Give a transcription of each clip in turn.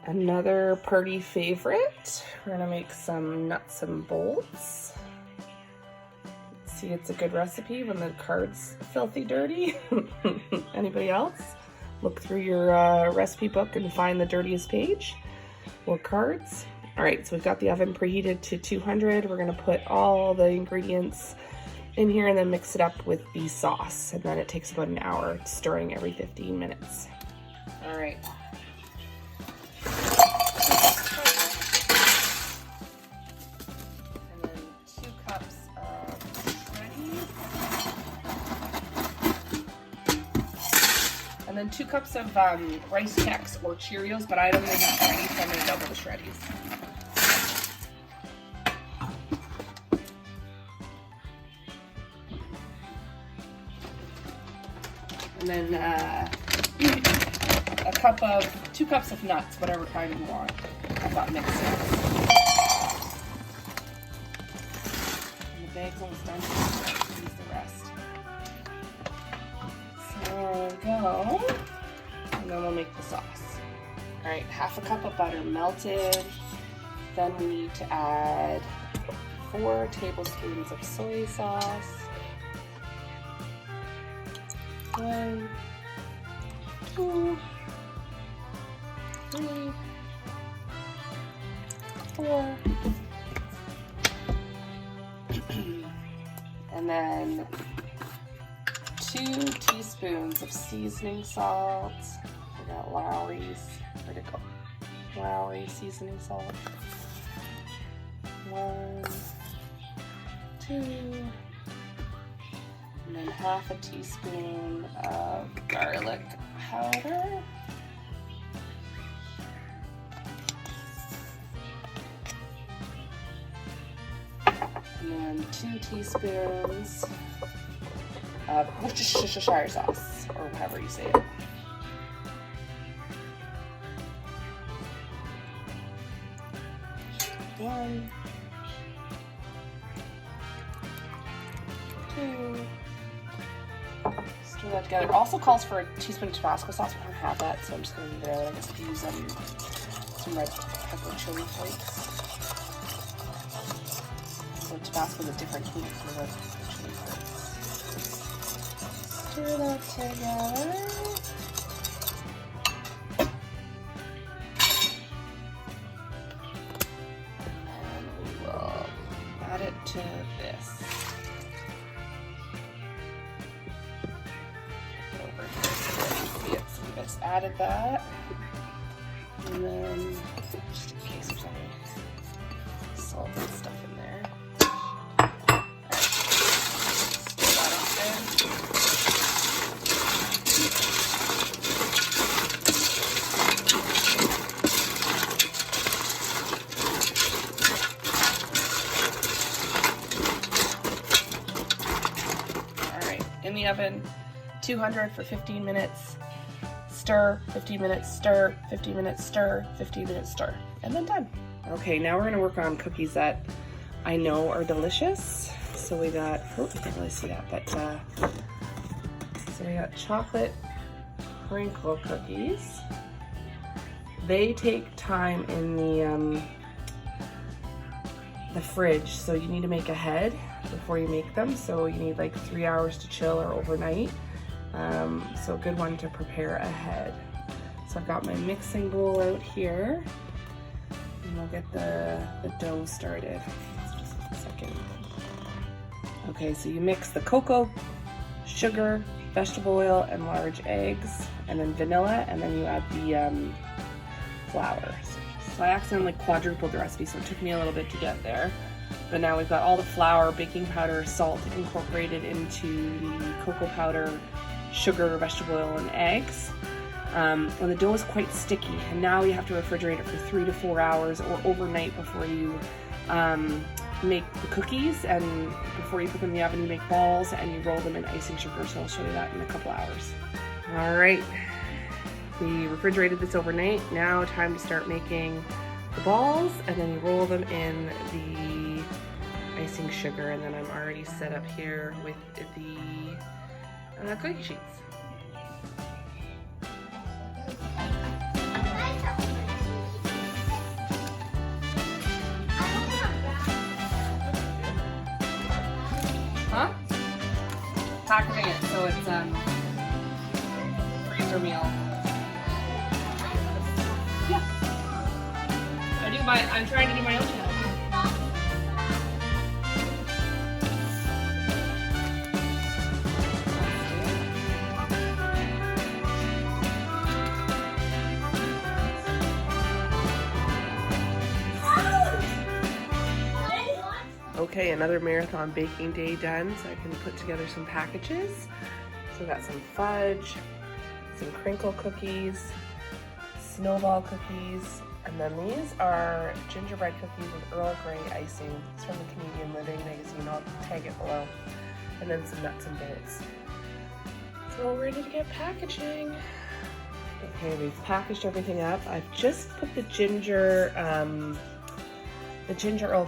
Another Purdy favorite. We're gonna make some nuts and bolts. See, it's a good recipe when the card's filthy dirty. Anybody else? Look through your recipe book and find the dirtiest page or cards. All right, so we've got the oven preheated to 200. We're gonna put all the ingredients in here and then mix it up with the sauce. And then it takes about an hour, stirring every 15 minutes. All right. And then 2 cups of shreddies. And then 2 cups of Rice Chex or Cheerios, but I don't really have shreddies, so I'm gonna double the shreddies. And then 2 cups of nuts, whatever kind you want. I've got mixed nuts. And the bag's almost done. Use the rest. So there we go. And then we'll make the sauce. All right, 1/2 cup of butter melted. Then we need to add 4 tablespoons of soy sauce. 1, 2, 3, 4. And then 2 teaspoons of seasoning salt. We got Lawry's. Where'd it go? Lawry seasoning salt. 1, 2. And then 1/2 teaspoon of garlic powder. And then 2 teaspoons of Worcestershire sauce, or however you say it. One, 2. Stir that together. It also calls for a teaspoon of Tabasco sauce. We don't have that, so I'm just going to leave it out. I guess I could use some red pepper chili flakes. So Tabasco is a different heat from the chili flakes. Stir that together. And we will add it to this. Just added that, and then just in case there's any salt and stuff in there. Right. Stir that up there. All right, in the oven, 200 for 15 minutes. Stir, 15 minutes, stir, 15 minutes, stir, 15 minutes, stir, and then done. Okay, now we're gonna work on cookies that I know are delicious. So we got, oh, you can't really see that, but so we got chocolate crinkle cookies. They take time in the fridge, so you need to make ahead before you make them. So you need like 3 hours to chill or overnight. So a good one to prepare ahead. So I've got my mixing bowl out here, and we'll get the dough started. Just a second. Okay, so you mix the cocoa, sugar, vegetable oil, and large eggs, and then vanilla, and then you add the flour. So I accidentally quadrupled the recipe, so it took me a little bit to get there. But now we've got all the flour, baking powder, salt incorporated into the cocoa powder, sugar, vegetable oil, and eggs. And the dough is quite sticky, and now you have to refrigerate it for 3 to 4 hours or overnight before you make the cookies, and before you put them in the oven you make balls and you roll them in icing sugar. So I'll show you that in a couple hours. All right, we refrigerated this overnight. Now time to start making the balls, and then you roll them in the icing sugar, and then I'm already set up here with the cookie sheets. so it's freezer meal. Yeah. I'm trying to do my own channel. Okay, another marathon baking day done, so I can put together some packages. So we got some fudge, some crinkle cookies, snowball cookies, and then these are gingerbread cookies with Earl Grey icing. It's from the Canadian Living magazine. I'll tag it below. And then some nuts and bolts. So we're ready to get packaging. Okay, we've packaged everything up. I've just put the ginger Earl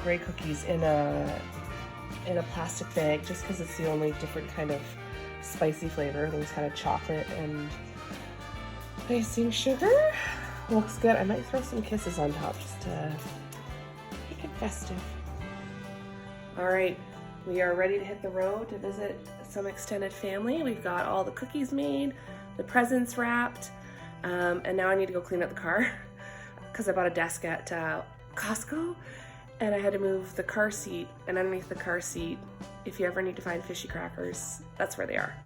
Grey cookies in a plastic bag, just because it's the only different kind of spicy flavor. Everything's kind of chocolate and icing sugar. Looks good. I might throw some kisses on top just to make it festive. All right, we are ready to hit the road to visit some extended family. We've got all the cookies made, the presents wrapped, and now I need to go clean up the car because I bought a desk at Costco, and I had to move the car seat, and underneath the car seat, if you ever need to find fishy crackers, that's where they are.